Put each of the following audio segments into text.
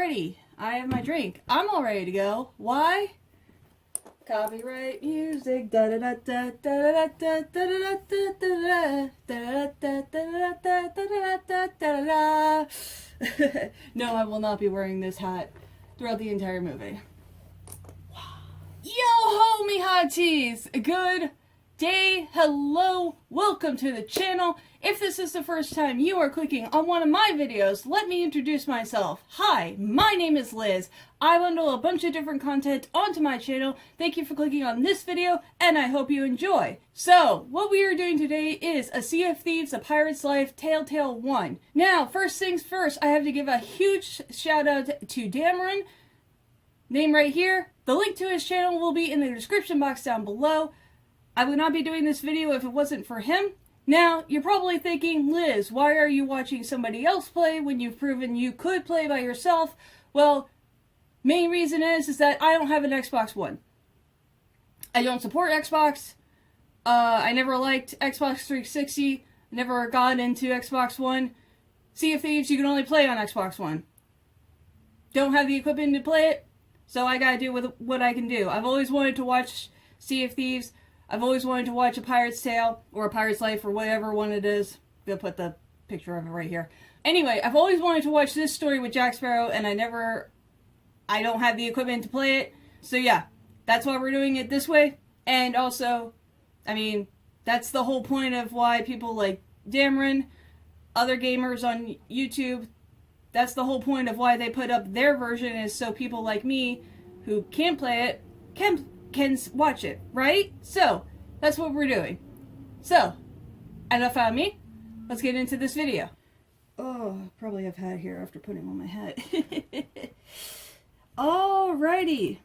ready. I have my drink. I'm all ready to go. Why? Copyright music. Da da da da da da da da da da da. No, I will not be wearing this hat throughout the entire movie. Yo ho, me hotties! Good day, hello, welcome to the channel. If this is the first time you are clicking on one of my videos, let me introduce myself. Hi, my name is Liz. I bundle a bunch of different content onto my channel. Thank you for clicking on this video, and I hope you enjoy. So, what we are doing today is a Sea of Thieves, A Pirate's Life, Telltale 1. Now, first things first, I have to give a huge shout out to Dameron. Name right here. The link to his channel will be in the description box down below. I would not be doing this video if it wasn't for him. Now, you're probably thinking, Liz, why are you watching somebody else play when you've proven you could play by yourself? Well, main reason is that I don't have an Xbox One. I don't support Xbox. I never liked Xbox 360. Never got into Xbox One. Sea of Thieves, you can only play on Xbox One. Don't have the equipment to play it, so I gotta do with what I can do. I've always wanted to watch Sea of Thieves. I've always wanted to watch A Pirate's Tale, or A Pirate's Life, or whatever one it is. They'll put the picture of it right here. Anyway, I've always wanted to watch this story with Jack Sparrow, and I don't have the equipment to play it. So yeah, that's why we're doing it this way. And also, I mean, that's the whole point of why people like Dameron, other gamers on YouTube, that's the whole point of why they put up their version, is so people like me, who can't play it, can watch it, right? So, that's what we're doing. So, enough out of me. Let's get into this video. Oh, probably have hat here after putting on my hat. Alrighty.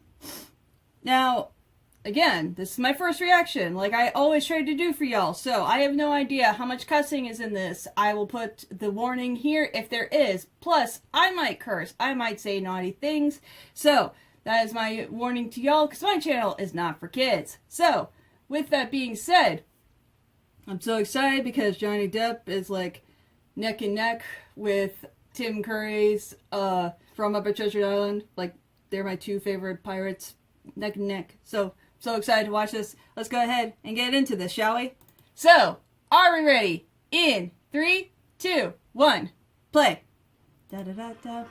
Now, again, this is my first reaction, like I always try to do for y'all, so I have no idea how much cussing is in this. I will put the warning here if there is. Plus, I might curse. I might say naughty things. So, that is my warning to y'all, because my channel is not for kids. So, with that being said, I'm so excited because Johnny Depp is like neck and neck with Tim Curry's from Up at Treasure Island. Like, they're my two favorite pirates, neck and neck. So excited to watch this. Let's go ahead and get into this, shall we? So, are we ready? In 3, 2, 1, play. Da da da da.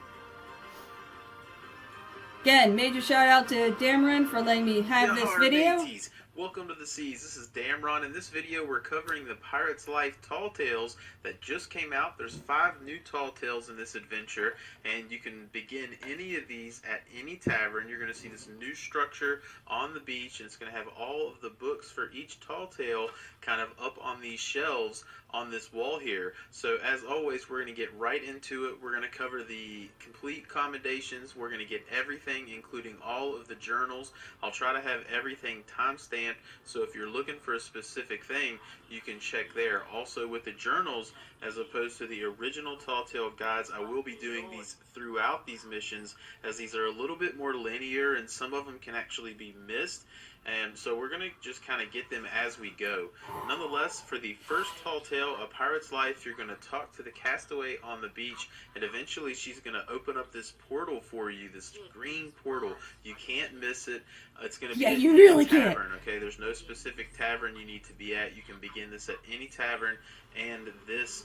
Again, major shout out to Dameron for letting me have this video. Mateys. Welcome to the Seas. This is Dameron. In this video, we're covering the Pirate's Life Tall Tales that just came out. There's 5 new Tall Tales in this adventure, and you can begin any of these at any tavern. You're going to see this new structure on the beach, and it's going to have all of the books for each Tall Tale kind of up on these shelves on this wall here. So as always, we're going to get right into it. We're going to cover the complete commendations. We're going to get everything, including all of the journals. I'll try to have everything timestamped, so if you're looking for a specific thing, you can check there. Also, with the journals, as opposed to the original Tall Tale guides, I will be doing these throughout these missions, as these are a little bit more linear and some of them can actually be missed. And so we're going to just kind of get them as we go. Nonetheless, for the first Tall Tale, A Pirate's Life, you're going to talk to the castaway on the beach, and eventually she's going to open up this portal for you, this green portal. You can't miss it. It's going to be you really tavern, okay? There's no specific tavern you need to be at. You can begin this at any tavern, and this,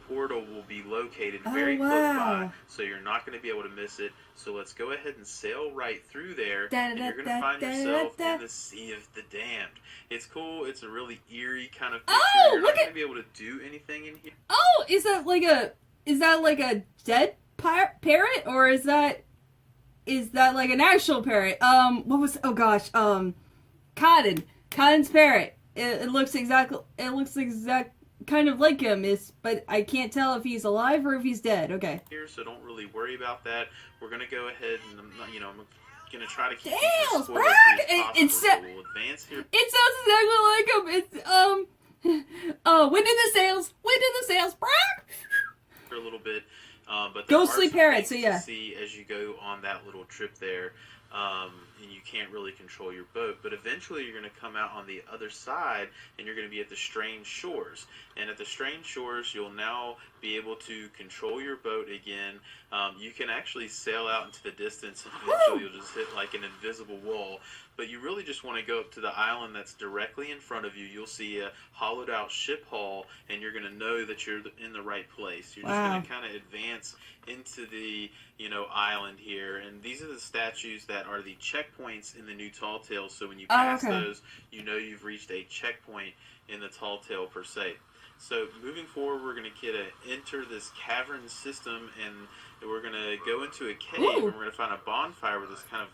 portal will be located very close by, so you're not going to be able to miss it. So let's go ahead and sail right through there, and you're going to find yourself in the Sea of the Damned. It's cool. It's a really eerie kind of picture. You're not going to be able to do anything in here. Oh, is that like a dead parrot, or is that like an actual parrot? Cotton's parrot. It looks kind of like him, but I can't tell if he's alive or if he's dead. Okay. Here, so don't really worry about that. We're gonna go ahead and I'm gonna try to keep Damn, so we'll advance here. It sounds exactly like him. It's wind in the sails, For a little bit, but ghostly parrot. So yeah. To see as you go on that little trip there. and you can't really control your boat. But eventually you're going to come out on the other side, and you're going to be at the strange shores. And at the strange shores, you'll now be able to control your boat again. You can actually sail out into the distance, and eventually you'll just hit like an invisible wall. But you really just want to go up to the island that's directly in front of you. You'll see a hollowed out ship hull, and you're going to know that you're in the right place. You're just going to kind of advance into the island here, and these are the statues that are the checkpoints in the new Tall Tales. So when you pass those, you know you've reached a checkpoint in the Tall Tale per se. So moving forward, we're going to enter this cavern system, and we're going to go into a cave, and we're going to find a bonfire with this kind of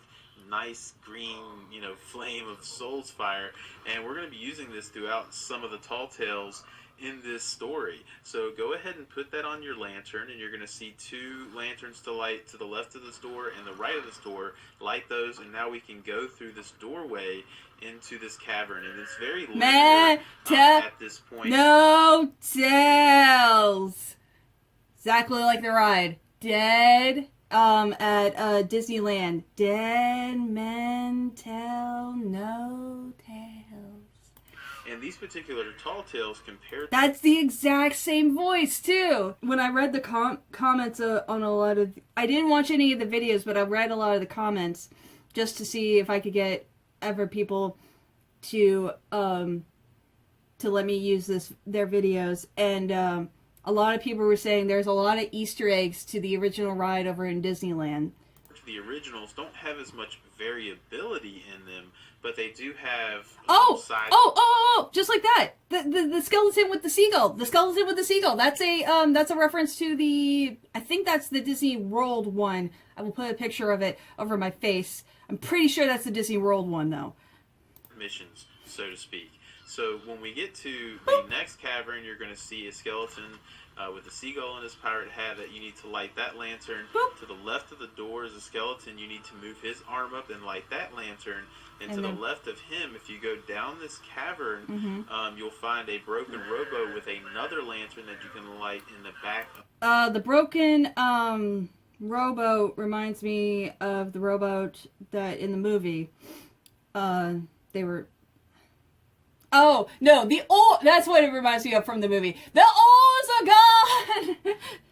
nice green, flame of soul's fire, and we're going to be using this throughout some of the Tall Tales in this story. So go ahead and put that on your lantern, and you're going to see 2 lanterns to light to the left of this door and the right of this door. Light those, and now we can go through this doorway into this cavern, and it's very linear at this point. No tales. Exactly like the ride. Dead at Disneyland. Dead men tell no tales. And these particular Tall Tales compared... That's the exact same voice, too! When I read the comments on a lot of... I didn't watch any of the videos, but I read a lot of the comments just to see if I could get ever people to let me use their videos. And a lot of people were saying there's a lot of Easter eggs to the original ride over in Disneyland. The originals don't have as much variability in them, but they do have just like that. The skeleton with the seagull. The skeleton with the seagull. That's a reference to I think that's the Disney World one. I will put a picture of it over my face. I'm pretty sure that's the Disney World one though. Missions, so to speak. So when we get to the next cavern, you're going to see a skeleton with a seagull in his pirate hat that you need to light that lantern. To the left of the door is a skeleton. You need to move his arm up and light that lantern. And to the left of him, if you go down this cavern, you'll find a broken rowboat with another lantern that you can light in the back. The broken rowboat reminds me of the rowboat that in the movie. They were... Oh, no, the old... That's what it reminds me of from the movie. The oars are gone!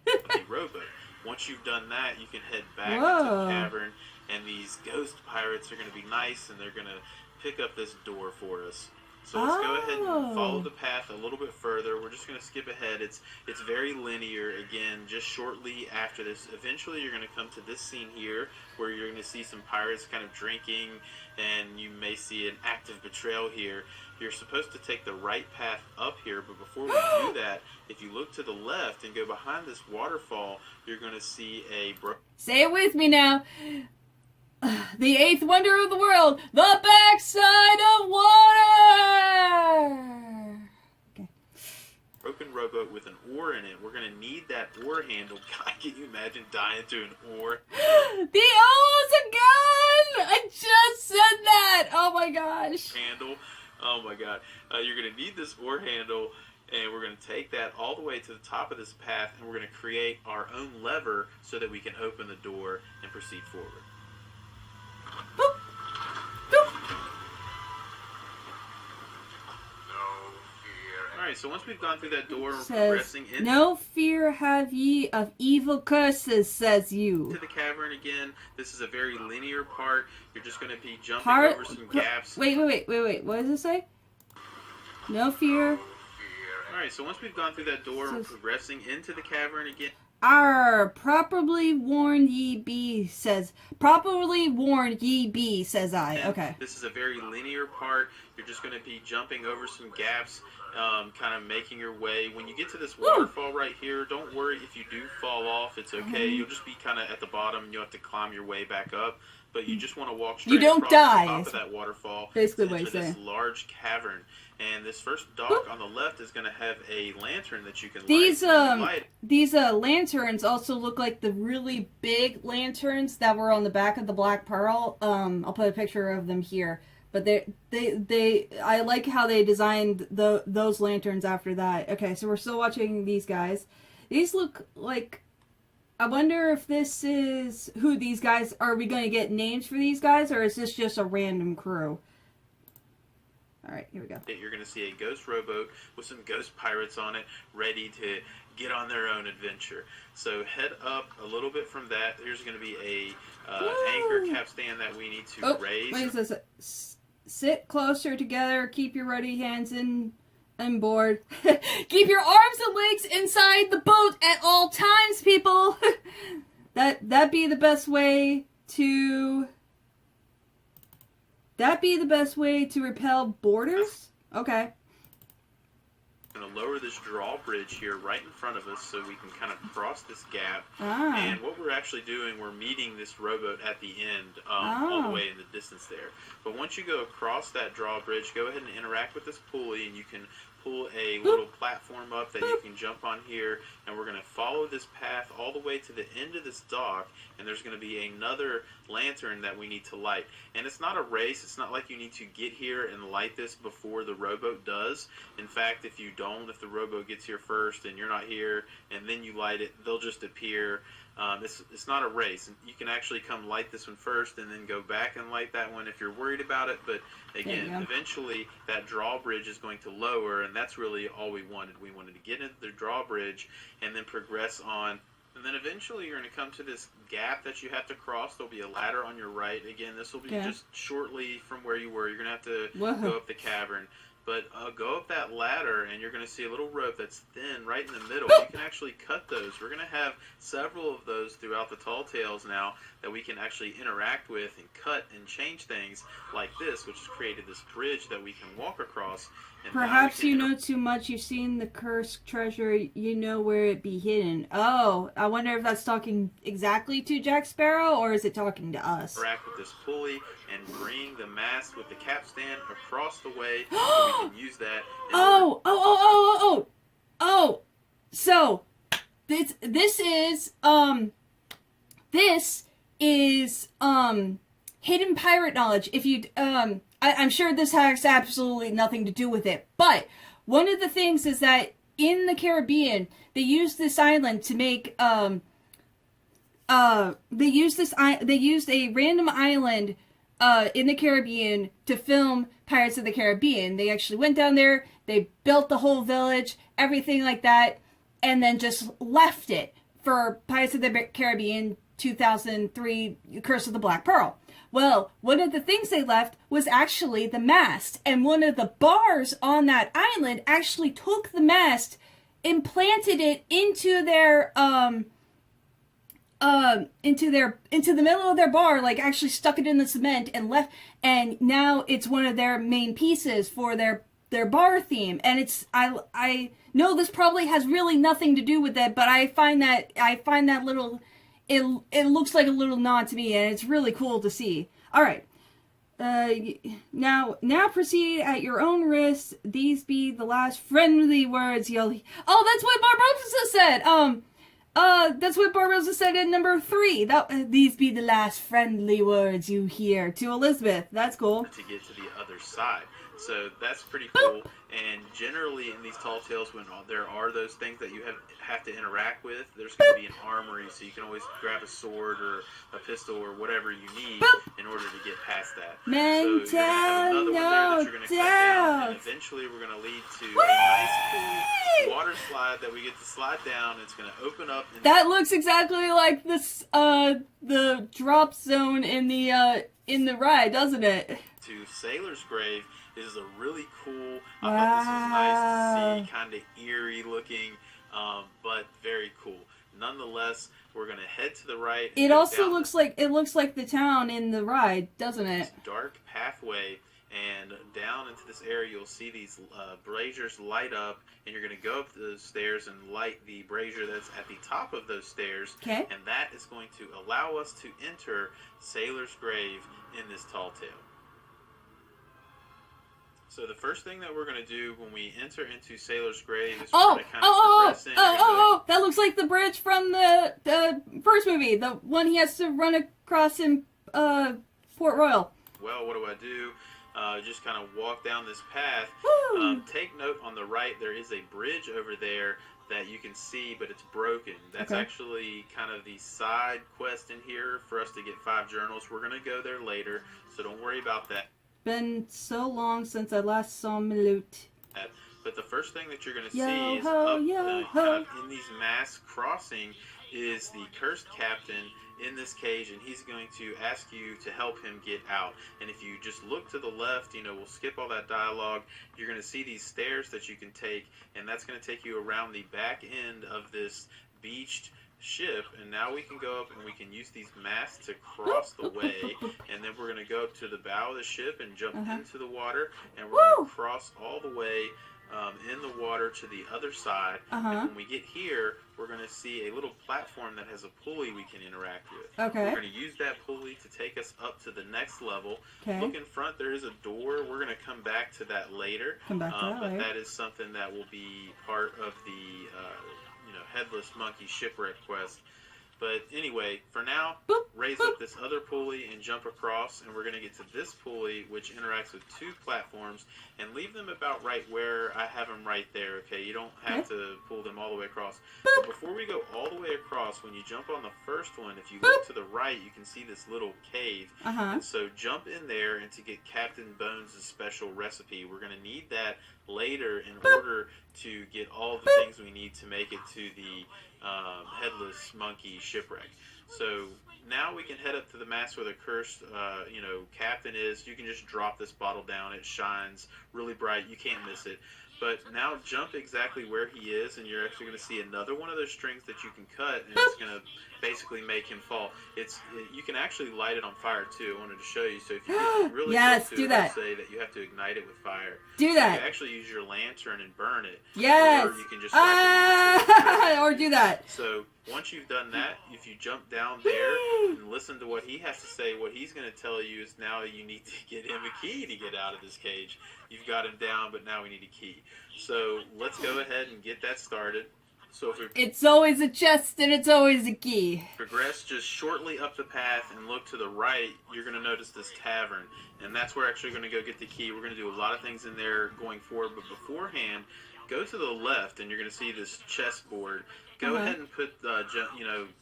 The rowboat. Once you've done that, you can head back into the cavern, and these ghost pirates are going to be nice, and they're going to pick up this door for us. So let's go ahead and follow the path a little bit further. We're just going to skip ahead. It's very linear. Again, just shortly after this, eventually you're going to come to this scene here where you're going to see some pirates kind of drinking, and you may see an active betrayal here. You're supposed to take the right path up here, but before we do that, if you look to the left and go behind this waterfall, you're going to see Say it with me now. The 8th wonder of the world, the backside of water! Okay. Broken rowboat with an oar in it. We're going to need that oar handle. God, can you imagine dying to an oar? The oars are gone! I just said that! Oh my gosh. Handle. Oh my god. You're going to need this oar handle, and we're going to take that all the way to the top of this path, and we're going to create our own lever so that we can open the door and proceed forward. Boop. Boop. Alright, so once we've gone through that door, we're progressing into... No fear have ye of evil curses, says you. To the cavern again. This is a very linear part. You're just going to be jumping over some gaps. Wait. What does it say? No fear. Alright, so once we've gone through that door, we're progressing into the cavern again. Properly warned ye be, says... Properly warned ye be, says I. Okay. This is a very linear part. You're just going to be jumping over some gaps, kind of making your way. When you get to this waterfall right here, don't worry if you do fall off. It's okay. You'll just be kind of at the bottom. You'll have to climb your way back up. But you just want to walk straight across the top of that waterfall into this large cavern. And this first dock on the left is going to have a lantern that you can light. These lanterns also look like the really big lanterns that were on the back of the Black Pearl. I'll put a picture of them here. But I like how they designed those lanterns after that. Okay, so we're still watching these guys. These look like I wonder if this is who these guys are. We going to get names for these guys, or is this just a random crew? All right, here we go. You're going to see a ghost rowboat with some ghost pirates on it, ready to get on their own adventure. So head up a little bit from that. There's going to be a anchor capstan that we need to raise. What is this? Sit closer together. Keep your ruddy hands in and board. Keep your arms and legs inside the boat at all times, people. That'd be the best way to. That'd be the best way to repel boarders? Okay. I'm going to lower this drawbridge here right in front of us so we can kind of cross this gap. Ah. And what we're actually doing, we're meeting this rowboat at the end, all the way in the distance there. But once you go across that drawbridge, go ahead and interact with this pulley, and you can pull a little platform up that you can jump on here, and we're going to follow this path all the way to the end of this dock, and there's going to be another lantern that we need to light. And it's not a race. It's not like you need to get here and light this before the rowboat does. In fact, if you don't, if the rowboat gets here first and you're not here, and then you light it, they'll just appear. It's not a race. You can actually come light this one first and then go back and light that one if you're worried about it. But again, eventually that drawbridge is going to lower, and that's really all we wanted. We wanted to get into the drawbridge and then progress on. And then eventually you're going to come to this gap that you have to cross. There'll be a ladder on your right. Again, this will be just shortly from where you were. You're going to have to go up the cavern. But go up that ladder, and you're going to see a little rope that's thin right in the middle. You can actually cut those. We're going to have several of those throughout the Tall Tales now that we can actually interact with and cut and change things like this, which has created this bridge that we can walk across. And perhaps you know too much. You've seen the cursed treasure. You know where it be hidden. Oh, I wonder if that's talking exactly to Jack Sparrow, or is it talking to us? Interact with this pulley and bring the mast with the capstan across the way so we can use that. So this is hidden pirate knowledge. If you I'm sure this has absolutely nothing to do with it, but one of the things is that in the Caribbean they used this island to make they used a random island in the Caribbean to film Pirates of the Caribbean. They actually went down there, they built the whole village, everything like that, and then just left it for Pirates of the Caribbean 2003 Curse of the Black Pearl. Well, one of the things they left was actually the mast, and one of the bars on that island actually took the mast, implanted it into their into the middle of their bar, like actually stuck it in the cement and left, and now it's one of their main pieces for their bar theme. And it's I know this probably has really nothing to do with it, but I find that little it looks like a little nod to me, and it's really cool to see. All right. Now proceed at your own risk. These be the last friendly words you'll. Oh, that's what Barbosa said. That's what Barbosa said in number 3. These be the last friendly words you hear to Elizabeth. That's cool. To get to the other side. So that's pretty cool. And generally in these Tall Tales, when there are those things that you have to interact with, there's going to be an armory, so you can always grab a sword or a pistol or whatever you need in order to get past that. So you're going to have another one there that you're going to cut down, and eventually we're going to lead to a nice cool water slide that we get to slide down. It's going to open up. That looks exactly like this the drop zone in the ride, doesn't it? To Sailor's Grave. This is a really cool. I thought this was nice to see, kind of eerie looking, but very cool. Nonetheless, we're gonna head to the right. It also looks like the town in the ride, doesn't it? This dark pathway, and down into this area, you'll see these braziers light up, and you're gonna go up those stairs and light the brazier that's at the top of those stairs. Okay. And that is going to allow us to enter Sailor's Grave in this Tall Tale. So the first thing that we're going to do when we enter into Sailor's Grave is we're going to kind of progress in. That looks like the bridge from the first movie, the one he has to run across in Port Royal. Well, what do? Just kind of walk down this path. Take note on the right, there is a bridge over there that you can see, but it's broken. That's Okay. actually kind of the side quest in here for us to get 5 journals. We're going to go there later, so don't worry about that. Been so long since I last saw Milut. But the first thing that you're going to Yo see is ho, up yo ho. kind of in these mass crossing is the cursed captain in this cage, and he's going to ask you to help him get out. And if you just look to the left, we'll skip all that dialogue. You're going to see these stairs that you can take, and that's going to take you around the back end of this beached ship, and now we can go up and we can use these masts to cross the way, and then we're going to go up to the bow of the ship and jump into the water, and we're going to cross all the way in the water to the other side. And when we get here, we're going to see a little platform that has a pulley we can interact with. Okay. We're going to use that pulley to take us up to the next level. Okay. Look in front, there is a door. We're going to come back to that later. Come back to that but later. that is something that will be part of the Headless Monkey Shipwreck quest. But anyway, for now, raise up this other pulley and jump across, and we're going to get to this pulley, which interacts with 2 platforms, and leave them about right where I have them right there, okay? You don't have to pull them all the way across. But before we go all the way across, when you jump on the first one, if you look to the right, you can see this little cave. And so jump in there, and to get Captain Bones' special recipe, we're going to need that later in order to get all the things we need to make it to the Headless Monkey Shipwreck. So now we can head up to the mast where the cursed captain is. You can just drop this bottle down. It shines really bright. You can't miss it. But now jump exactly where he is, and you're actually going to see another one of those strings that you can cut, and it's going to basically make him fall. You can actually light it on fire too. I wanted to show you. So if you get really close to it, I'll say that you have to ignite it with fire. Do that. You can actually use your lantern and burn it. Yes. Or you can just or do that. So once you've done that, if you jump down there and listen to what he has to say, what he's going to tell you is now you need to get him a key to get out of this cage. You've got him down, but now we need a key. So let's go ahead and get that started. So if we It's always a chest and it's always a key. progress just shortly up the path and look to the right, you're going to notice this tavern. And that's where we're actually going to go get the key. We're going to do a lot of things in there going forward, but beforehand, go to the left and you're going to see this chessboard. Go ahead and put,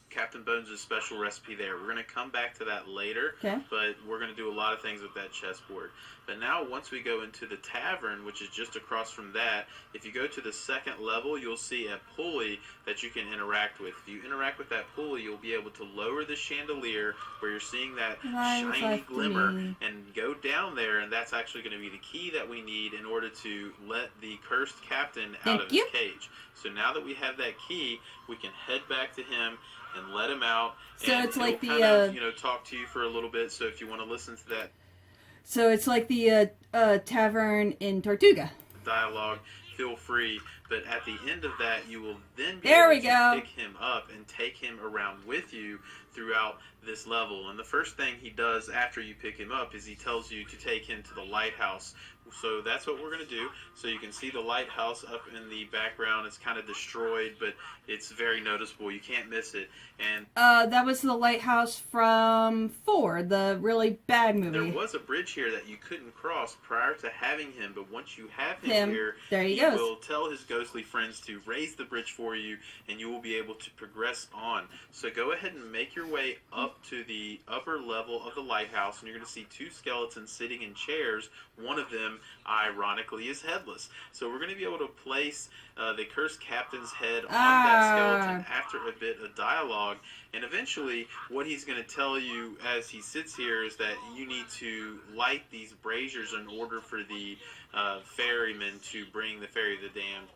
Captain Bones' special recipe there. We're going to come back to that later, but we're going to do a lot of things with that chessboard. But now once we go into the tavern, which is just across from that, if you go to the second level, you'll see a pulley that you can interact with. If you interact with that pulley, you'll be able to lower the chandelier where you're seeing that shiny glimmer and go down there, and that's actually going to be the key that we need in order to let the cursed captain out of his cage. So now that we have that key, we can head back to him and let him out. So and it's like the kind of, talk to you for a little bit. So if you want to listen to that So it's like the tavern in Tortuga. dialogue, feel free. But at the end of that, you will then be There able we to go. pick him up and take him around with you throughout this level. And the first thing he does after you pick him up is he tells you to take him to the lighthouse. So that's what we're going to do. So you can see the lighthouse up in the background. It's kind of destroyed, but it's very noticeable. You can't miss it. And that was the lighthouse from 4, the really bad movie. there was a bridge here that you couldn't cross prior to having him, but once you have him here, there he he goes. will tell his ghostly friends to raise the bridge for you, and you will be able to progress on. So go ahead and make your way up to the upper level of the lighthouse, and you're going to see 2 skeletons sitting in chairs. One of them, ironically, is headless. So we're going to be able to place the cursed captain's head on that skeleton after a bit of dialogue. And eventually, what he's going to tell you as he sits here is that you need to light these braziers in order for the ferryman to bring the ferry of the damned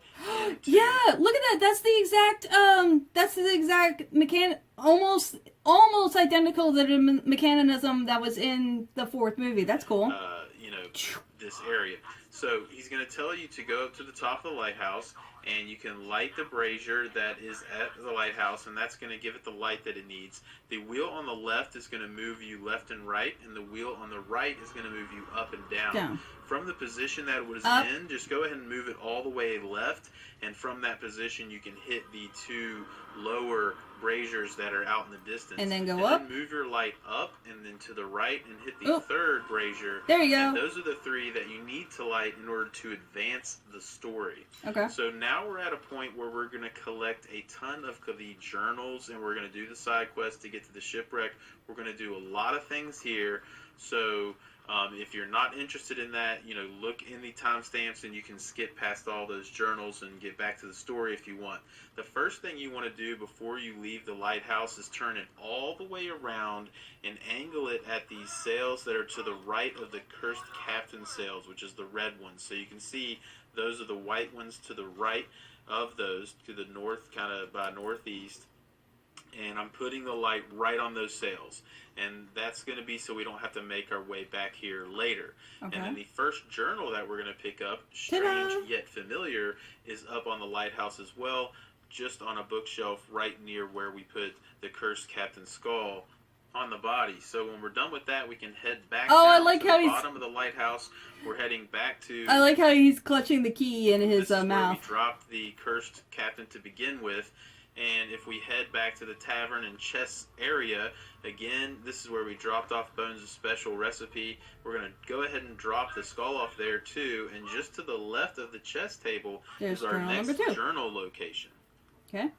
into... Yeah, look at that. That's the exact almost identical to the mechanism that was in the 4th movie. That's cool. This area. So he's going to tell you to go up to the top of the lighthouse, and you can light the brazier that is at the lighthouse, and that's going to give it the light that it needs. The wheel on the left is going to move you left and right, and the wheel on the right is going to move you up and down. From the position that it was in, just go ahead and move it all the way left, and from that position you can hit the 2 lower braziers that are out in the distance. And then go up. Then move your light up and then to the right and hit the 3rd brazier. There you go. And those are the 3 that you need to light light in order to advance the story. Okay. So now we're at a point where we're going to collect a ton of the journals, and we're going to do the side quest to get to the shipwreck. We're going to do a lot of things here. So if you're not interested in that, you know, look in the timestamps and you can skip past all those journals and get back to the story if you want. The first thing you want to do before you leave the lighthouse is turn it all the way around and angle it at these sails that are to the right of the cursed captain sails, which is the red ones. So you can see those are the white ones to the right of those, to the north, kind of by northeast. And I'm putting the light right on those sails, and that's going to be so we don't have to make our way back here later. Okay. And then the first journal that we're going to pick up, strange Ta-da! yet familiar, is up on the lighthouse as well, just on a bookshelf right near where we put the cursed captain's skull on the body. So when we're done with that, we can head back down to the bottom of the lighthouse. We're heading back to... I like how he's clutching the key in his this is mouth. where we dropped the cursed captain to begin with. And if we head back to the tavern and chest area, again, this is where we dropped off Bones' special recipe. We're going to go ahead and drop the skull off there too. And just to the left of the chest table is our next journal location. Okay.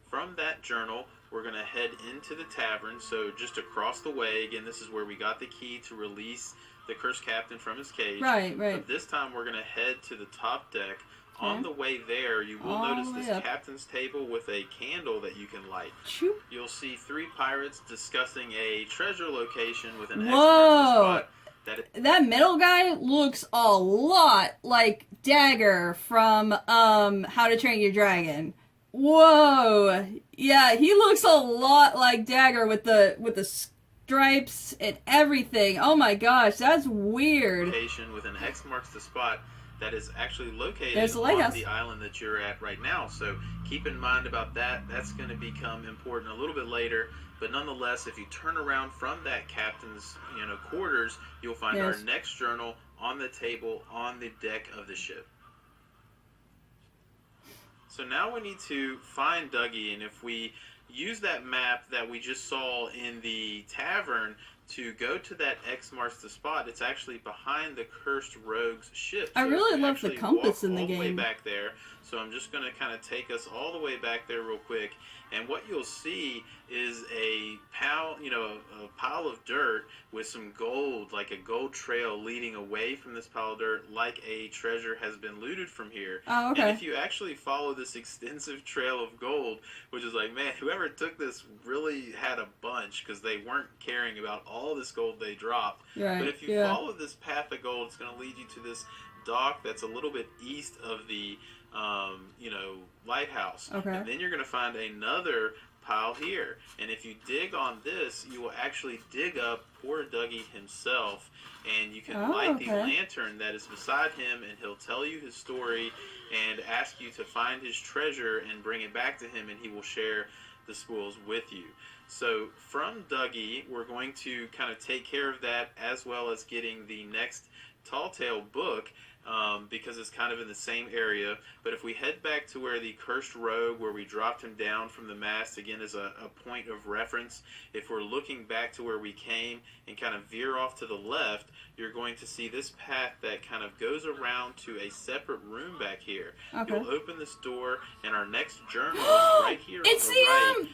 From that journal, we're going to head into the tavern. So just across the way, again, this is where we got the key to release the cursed captain from his cage. Right, right. But this time we're going to head to the top deck. On the way there, you will notice this captain's table with a candle that you can light. Shoot. You'll see 3 pirates discussing a treasure location with an Whoa! Spot. That middle guy looks a lot like Dagger from How to Train Your Dragon. Whoa! Yeah, he looks a lot like Dagger with the stripes and everything. Oh my gosh, that's weird. Location with an X marks the spot. That is actually located on the island that you're at right now. So keep in mind about that. That's going to become important a little bit later. But nonetheless, if you turn around from that captain's quarters, you'll find our next journal on the table on the deck of the ship. So now we need to find Dougie, and if we use that map that we just saw in the tavern to go to that X marks the spot, it's actually behind the cursed rogue's ship. So I really love the compass in the game. All the way back there. So I'm just going to kind of take us all the way back there real quick. And what you'll see is a pile of dirt with some gold, like a gold trail leading away from this pile of dirt, like a treasure has been looted from here. Oh, okay. And if you actually follow this extensive trail of gold, which is like, man, whoever took this really had a bunch because they weren't caring about all this gold they dropped. Right. But if you follow this path of gold, it's going to lead you to this dock that's a little bit east of the lighthouse. Okay. And then you're going to find another pile here. And if you dig on this, you will actually dig up poor Dougie himself, and you can light the lantern that is beside him, and he'll tell you his story and ask you to find his treasure and bring it back to him, and he will share the spoils with you. So from Dougie, we're going to kind of take care of that, as well as getting the next Tall Tale book, because it's kind of in the same area. But if we head back to where the cursed rogue, where we dropped him down from the mast, again as a point of reference, if we're looking back to where we came and kind of veer off to the left, you're going to see this path that kind of goes around to a separate room back here. Okay. You'll open this door, and our next journal is right here. It's on the right.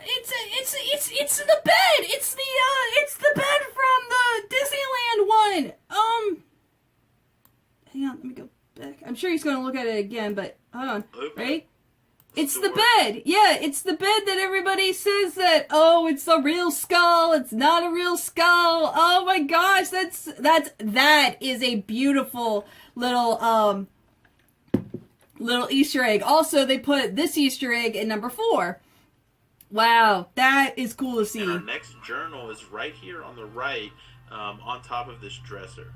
It's the bed. It's the bed from the Disneyland one. Hang on, let me go back. I'm sure he's going to look at it again, but hold on. Right? It's the bed. Yeah, it's the bed that everybody says that, oh, it's a real skull. It's not a real skull. Oh my gosh, that is a beautiful little Easter egg. Also, they put this Easter egg in number 4. Wow, that is cool to see. And our next journal is right here on the right, on top of this dresser.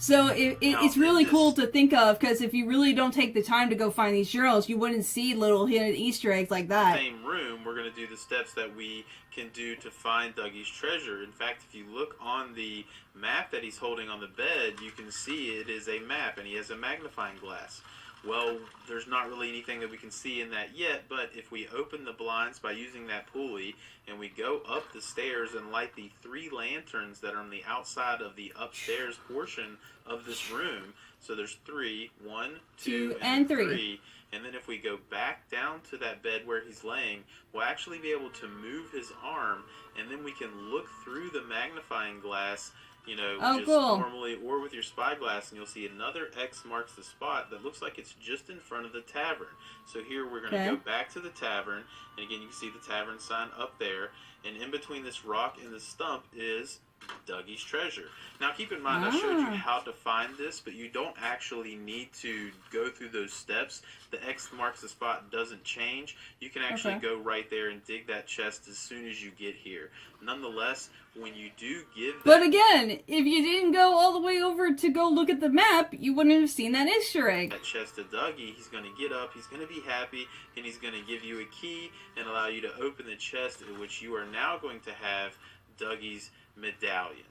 So it's really cool to think of, because if you really don't take the time to go find these journals, you wouldn't see little hidden Easter eggs like that. Same room, we're going to do the steps that we can do to find Dougie's treasure. In fact, if you look on the map that he's holding on the bed, you can see it is a map, and he has a magnifying glass. Well, there's not really anything that we can see in that yet, but if we open the blinds by using that pulley and we go up the stairs and light the 3 lanterns that are on the outside of the upstairs portion of this room, so there's 3, 1, 2, and 3. And then if we go back down to that bed where he's laying, we'll actually be able to move his arm, and then we can look through the magnifying glass, just normally, or with your spyglass, and you'll see another X marks the spot that looks like it's just in front of the tavern. So here we're going to go back to the tavern, and again you can see the tavern sign up there, and in between this rock and the stump is Dougie's treasure. Now keep in mind I showed you how to find this, but you don't actually need to go through those steps. The X marks the spot doesn't change. You can actually go right there and dig that chest as soon as you get here. Nonetheless, when you do give But again, if you didn't go all the way over to go look at the map, you wouldn't have seen that Easter egg. That chest to Dougie, he's going to get up, he's going to be happy, and he's going to give you a key and allow you to open the chest, in which you are now going to have Dougie's medallion.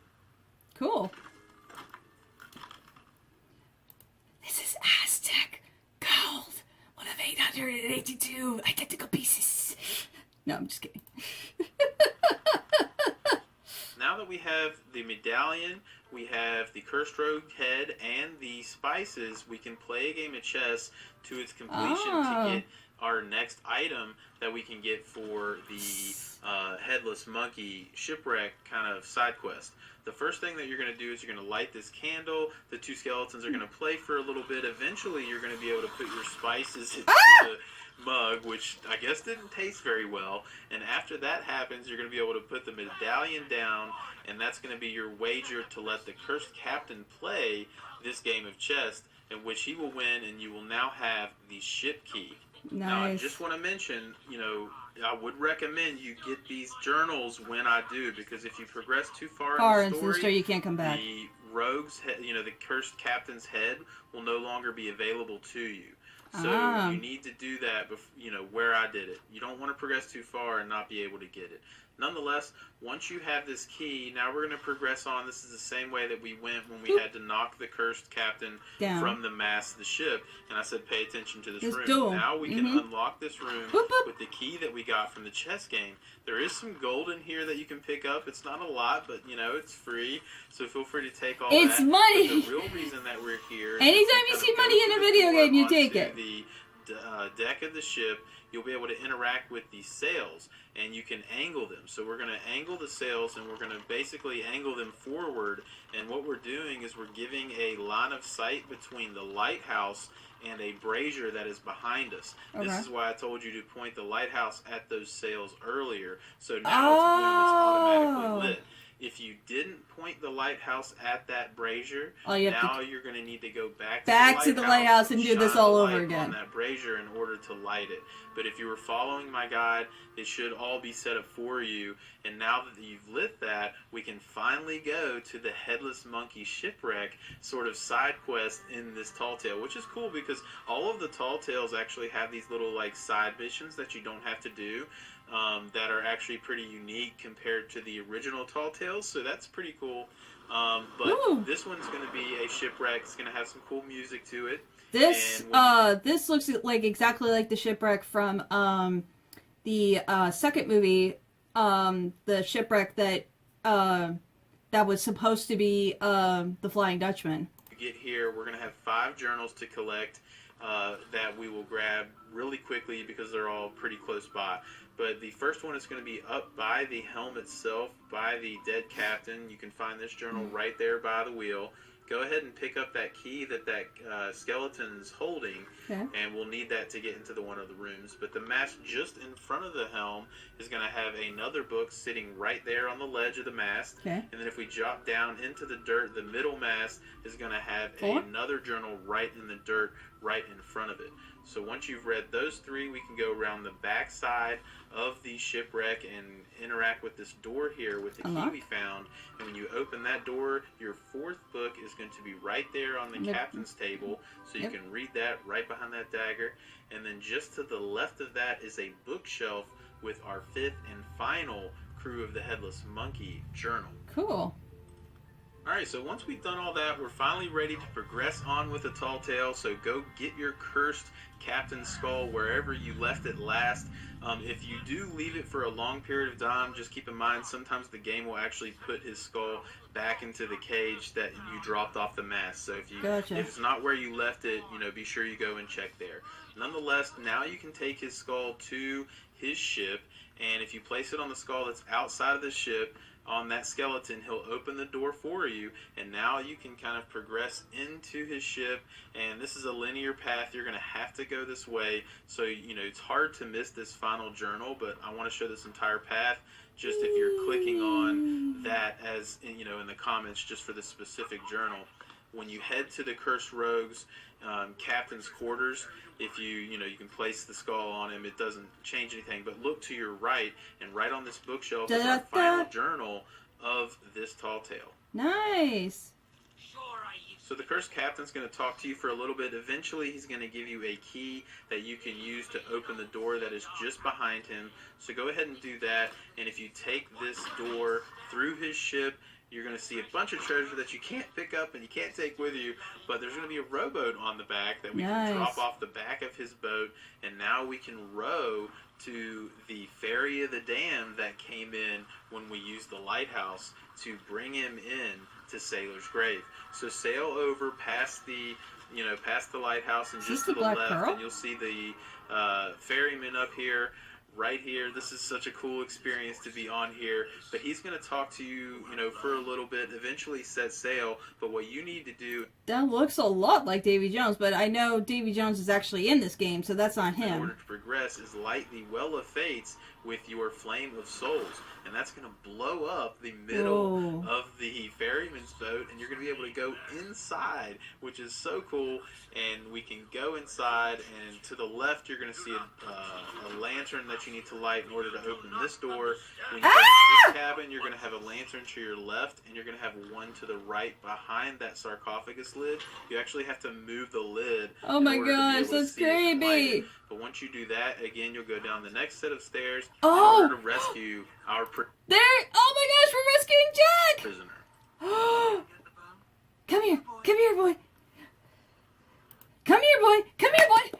Cool. This is Aztec gold. 1 of 882 identical pieces. No, I'm just kidding. Now that we have the medallion, we have the cursed rogue head, and the spices, we can play a game of chess to its completion to get our next item that we can get for the headless monkey shipwreck kind of side quest. The first thing that you're going to do is you're going to light this candle. The 2 skeletons are going to play for a little bit. Eventually, you're going to be able to put your spices into the mug, which I guess didn't taste very well. And after that happens, you're going to be able to put the medallion down, and that's going to be your wager to let the cursed captain play this game of chess, in which he will win, and you will now have the ship key. Nice. Now, I just want to mention, I would recommend you get these journals when I do, because if you progress too far in the story, you can't come back. The rogue's head, the cursed captain's head will no longer be available to you. So you need to do that, where I did it. You don't want to progress too far and not be able to get it. Nonetheless, once you have this key, now we're going to progress on. This is the same way that we went when we had to knock the cursed captain down from the mast of the ship. And I said, pay attention to this room. Duel. Now we can unlock this room with the key that we got from the chess game. There is some gold in here that you can pick up. It's not a lot, but, it's free. So feel free to take all that. It's money! But the real reason that we're here... Anytime you see money in a video game, you take it. The deck of the ship, you'll be able to interact with the sails, and you can angle them. So we're going to angle the sails, and we're going to basically angle them forward, and what we're doing is we're giving a line of sight between the lighthouse and a brazier that is behind us. This is why I told you to point the lighthouse at those sails earlier, so now it's automatically lit. If you didn't point the lighthouse at that brazier, now you're going to need to go back to the lighthouse and do this all over again on that brazier in order to light it. But if you were following my guide, it should all be set up for you. And now that you've lit that, we can finally go to the Headless Monkey Shipwreck sort of side quest in this Tall Tale, which is cool because all of the Tall Tales actually have these little side missions that you don't have to do. That are actually pretty unique compared to the original Tall Tales, so that's pretty cool. But this one's going to be a shipwreck. It's going to have some cool music to it. This this looks like exactly like the shipwreck from the second movie, the shipwreck that was supposed to be the Flying Dutchman. Get here, we're going to have 5 journals to collect that we will grab really quickly because they're all pretty close by. But the first one is going to be up by the helm itself, by the dead captain. You can find this journal right there by the wheel. Go ahead and pick up that key that skeleton's holding, and we'll need that to get into one of the rooms. But the mast just in front of the helm is going to have another book sitting right there on the ledge of the mast. And then if we drop down into the dirt, the middle mast is going to have another journal right in the dirt right in front of it. So once you've read those 3, we can go around the back side of the shipwreck and interact with this door here with the key we found. And when you open that door, your 4th book is going to be right there on the captain's table. So you can read that right behind that dagger. And then just to the left of that is a bookshelf with our 5th and final Crew of the Headless Monkey journal. Cool. Alright, so once we've done all that, we're finally ready to progress on with the Tall Tale. So go get your cursed Captain's Skull wherever you left it last. If you do leave it for a long period of time, just keep in mind sometimes the game will actually put his skull back into the cage that you dropped off the mast. So if if it's not where you left it, be sure you go and check there. Nonetheless, now you can take his skull to his ship, and if you place it on the skull that's outside of the ship, on that skeleton, he'll open the door for you, and now you can kind of progress into his ship. And this is a linear path. You're going to have to go this way, so it's hard to miss this final journal, but I want to show this entire path just if you're clicking on that as in the comments just for this specific journal. When you head to the Cursed Rogue's captain's quarters, if you can place the skull on him, it doesn't change anything, but look to your right, and right on this bookshelf is our final journal of this Tall Tale. Nice. So the Cursed Captain's going to talk to you for a little bit. Eventually he's going to give you a key that you can use to open the door that is just behind him. So go ahead and do that, and if you take this door through his ship, you're going to see a bunch of treasure that you can't pick up and you can't take with you, but there's going to be a rowboat on the back that we can drop off the back of his boat, and now we can row to the Ferry of the Dam that came in when we used the lighthouse to bring him in to Sailor's Grave. So sail over past the past the lighthouse and just to the left, and you'll see the ferryman up here. Right here, this is such a cool experience to be on here, but he's going to talk to you, for a little bit, eventually set sail, but what you need to do... That looks a lot like Davy Jones, but I know Davy Jones is actually in this game, so that's not him. In order to progress is light the Well of Fates with your Flame of Souls, and that's going to blow up the middle of the ferryman's boat, and you're going to be able to go inside, which is so cool. And we can go inside, and to the left you're going to see a lantern that you need to light in order to open this door. When you go into this cabin, you're going to have a lantern to your left, and you're going to have one to the right behind that sarcophagus lid. You actually have to move the lid. Oh my gosh, that's creepy. But once you do that, again, you'll go down the next set of stairs in order to rescue our oh my gosh, we're rescuing Jack! prisoner. Come here, boy. Come here, boy. Come here, boy.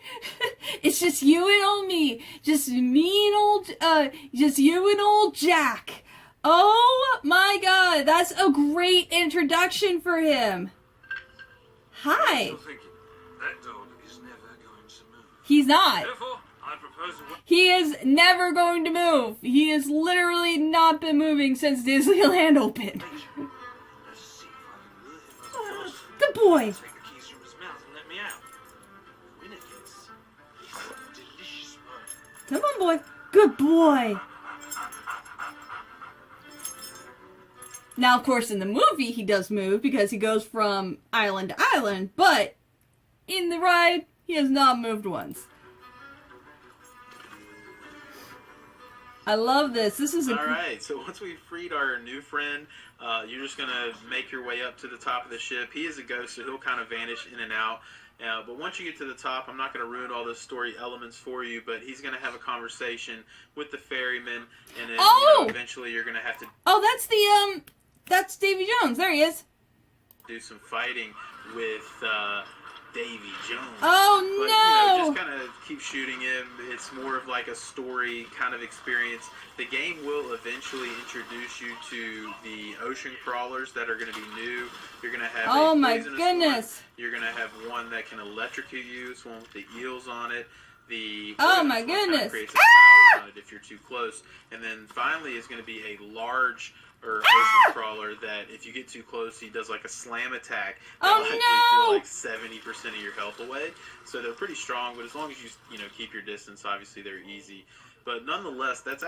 It's just you and old me. Just me and just you and old Jack. Oh my God, that's a great introduction for him. Hi. That dog is never going to move. He's not. Therefore, I propose He is never going to move. He has literally not been moving since Disneyland opened. Let's see if I can lure him. Good boy. Take the keys from his mouth and let me out. The winner gets a delicious bone. Come on, boy. Good boy. Now, of course, in the movie, he does move because he goes from island to island, but in the ride, he has not moved once. I love this. This is Alright, so once we've freed our new friend, you're just going to make your way up to the top of the ship. He is a ghost, so he'll kind of vanish in and out. But once you get to the top, I'm not going to ruin all the story elements for you, but he's going to have a conversation with the ferryman, and then eventually you're going to have to... Oh, that's Davy Jones. There he is. Do some fighting with Davy Jones. Oh, but, no! Just kind of keep shooting him. It's more of like a story kind of experience. The game will eventually introduce you to the ocean crawlers that are going to be new. You're going to have oh a my poisonous goodness! One. You're going to have one that can electrocute you. It's one with the eels on it. The oh my goodness! Kind of creates a cloud around it if you're too close. And then finally is going to be a large ocean crawler that if you get too close, he does like a slam attack that will actually do like 70% of your health away. So they're pretty strong, but as long as you keep your distance, obviously they're easy. But nonetheless, that's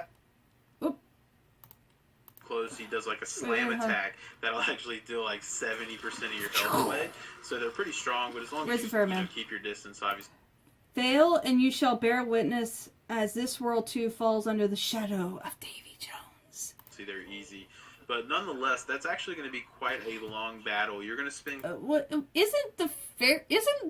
close. He does like a slam attack that'll actually do like 70% of your health away. So they're pretty strong, but as long as you keep your distance, obviously. Fail, and you shall bear witness as this world too falls under the shadow of Davy Jones. See, they're easy. But nonetheless, that's actually going to be quite a long battle. You're going to spend... Isn't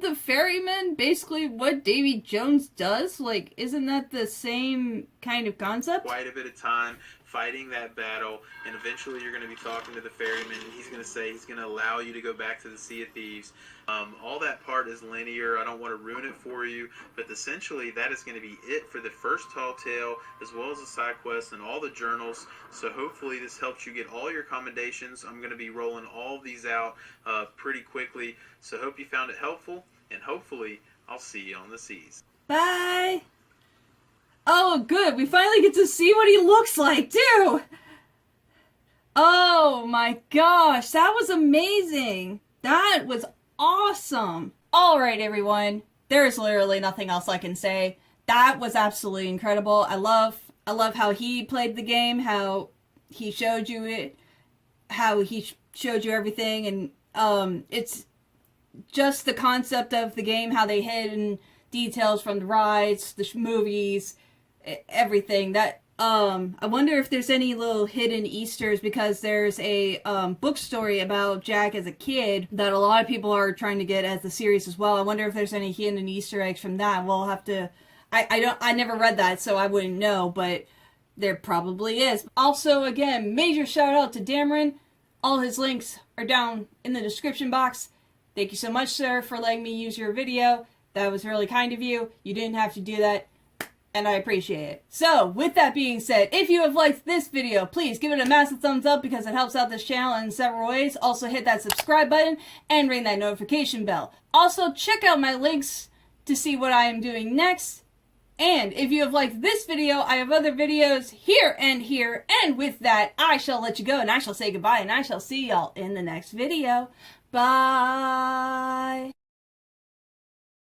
the ferryman basically what Davy Jones does? Like, isn't that the same kind of concept? Quite a bit of time fighting that battle, and eventually you're going to be talking to the ferryman, and he's going to say he's going to allow you to go back to the Sea of Thieves. All that part is linear. I don't want to ruin it for you, but essentially that is going to be it for the first Tall Tale, as well as the side quests and all the journals. So hopefully this helps you get all your commendations. I'm going to be rolling all of these out pretty quickly, so hope you found it helpful, and hopefully I'll see you on the seas. Bye! Oh, good. We finally get to see what he looks like, too! Oh my gosh, that was amazing! That was awesome! Alright, everyone. There's literally nothing else I can say. That was absolutely incredible. I love how he played the game, how he showed you it, how he showed you everything, and it's just the concept of the game, how they hid in details from the rides, the movies, everything. That I wonder if there's any little hidden Easters, because there's a book story about Jack as a kid that a lot of people are trying to get as the series as well. I wonder if there's any hidden Easter eggs from that. We'll have to. I never read that, so I wouldn't know, but there probably is. Also, again, major shout out to Dameron. All his links are down in the description box. Thank you so much, sir, for letting me use your video. That was really kind of you. You didn't have to do that, and I appreciate it. So, with that being said, if you have liked this video, please give it a massive thumbs up because it helps out this channel in several ways. Also, hit that subscribe button and ring that notification bell. Also, check out my links to see what I am doing next. And if you have liked this video, I have other videos here and here. And with that, I shall let you go, and I shall say goodbye, and I shall see y'all in the next video. Bye!